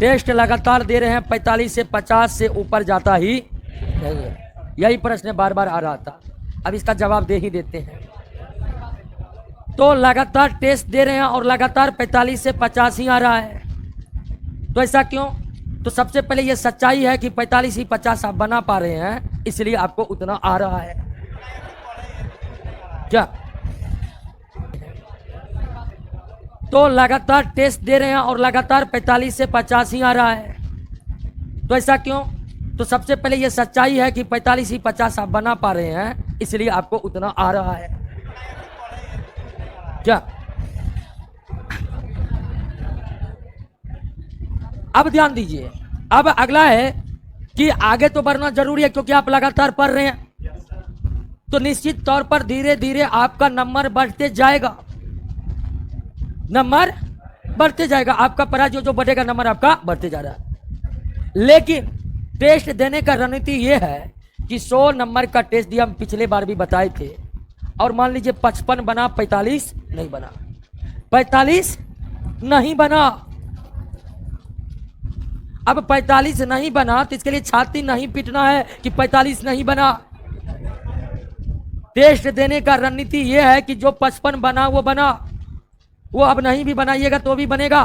Test लगातार दे रहे हैं, 45 से 50 से ऊपर जाता ही नहीं है। यही प्रश्न बार बार आ रहा था, अब इसका जवाब दे ही देते हैं। तो लगातार टेस्ट दे रहे हैं और लगातार 45 से 50 ही आ रहा है, तो ऐसा क्यों? तो सबसे पहले ये सच्चाई है कि 45 ही 50 आप बना पा रहे हैं, इसलिए आपको उतना आ रहा है। क्या? तो लगातार टेस्ट दे रहे हैं और लगातार 45 से 50 ही आ रहा है, तो ऐसा क्यों? तो सबसे पहले ये सच्चाई है कि 45 ही 50 आप बना पा रहे हैं, इसलिए आपको उतना आ रहा है। क्या? अब ध्यान दीजिए, अब अगला है कि आगे तो बढ़ना जरूरी है क्योंकि आप लगातार पढ़ रहे हैं, तो निश्चित तौर पर धीरे धीरे आपका नंबर बढ़ते जाएगा, नंबर बढ़ते जाएगा, आपका पढ़ा जो बढ़ेगा नंबर आपका बढ़ते जा रहा है। लेकिन टेस्ट देने का रणनीति यह है कि 100 नंबर का टेस्ट दिया, हम पिछले बार भी बताए थे, और मान लीजिए 55 बना, 45 नहीं बना, 45 नहीं बना। अब 45 नहीं बना तो इसके लिए छाती नहीं पीटना है कि 45 नहीं बना। टेस्ट देने का रणनीति यह है कि जो 55 बना वो बना, वो अब नहीं भी बनाइएगा तो भी बनेगा,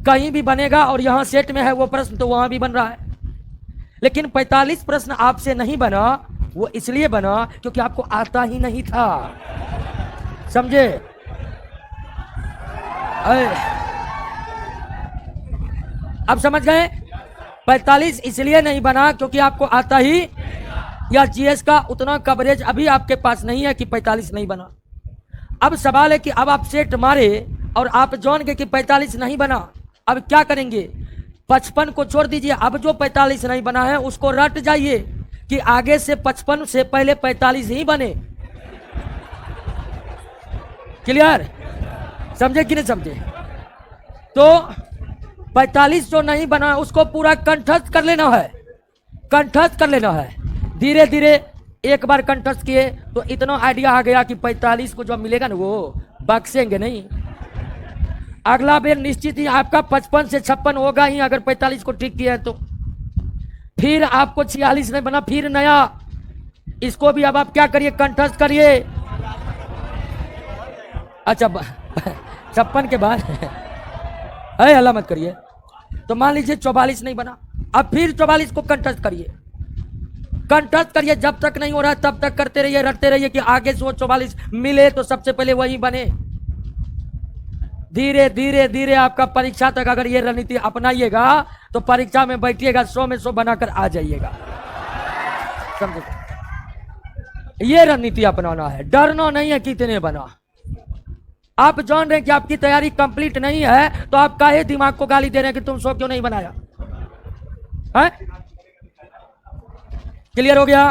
कहीं भी बनेगा, और यहां सेट में है वो प्रश्न तो वहां भी बन रहा है। लेकिन 45 प्रश्न आपसे नहीं बना, वो इसलिए बना क्योंकि आपको आता ही नहीं था, समझे? अब समझ गए? 45 इसलिए नहीं बना क्योंकि आपको आता ही, या जीएस का उतना कवरेज अभी आपके पास नहीं है कि 45 नहीं बना। अब सवाल है कि अब आप सेट मारे और आप जान गए कि 45 नहीं बना, अब क्या करेंगे? 55 को छोड़ दीजिए, अब जो 45 नहीं बना है उसको रट जाइए कि आगे से 55 से पहले 45 ही बने। क्लियर? समझे कि नहीं समझे? तो 45 जो नहीं बना उसको पूरा कंठस्थ कर लेना है, कंठस्थ कर लेना है। धीरे धीरे एक बार कंठस्थ किए तो इतना आइडिया आ गया कि 45 को जो मिलेगा ना वो बख्शेंगे नहीं। अगला बेर निश्चित ही आपका 55 से 56 होगा ही, अगर 45 को ठीक किया है तो। फिर आपको 46 नहीं बना, फिर नया, इसको भी अब आप क्या करिए? कंठस्थ करिए। अच्छा 56 के बाद हल्ला मत करिए। तो मान लीजिए 44 नहीं बना, अब फिर 44 को कंठस्थ करिए, कंठस्थ करिए, जब तक नहीं हो रहा है तब तक करते रहिए, रटते रहिए कि आगे से वो 44 मिले तो सबसे पहले वही बने। धीरे धीरे धीरे आपका परीक्षा तक अगर ये रणनीति अपनाइएगा तो परीक्षा में बैठिएगा 100 में 100 बनाकर आ जाइएगा, समझे? ये रणनीति अपनाना है, डरना नहीं है कितने बना। आप जान रहे हैं कि आपकी तैयारी कंप्लीट नहीं है तो आप काहे दिमाग को गाली दे रहे हैं कि तुम 100 क्यों नहीं बनाया है? क्लियर हो गया?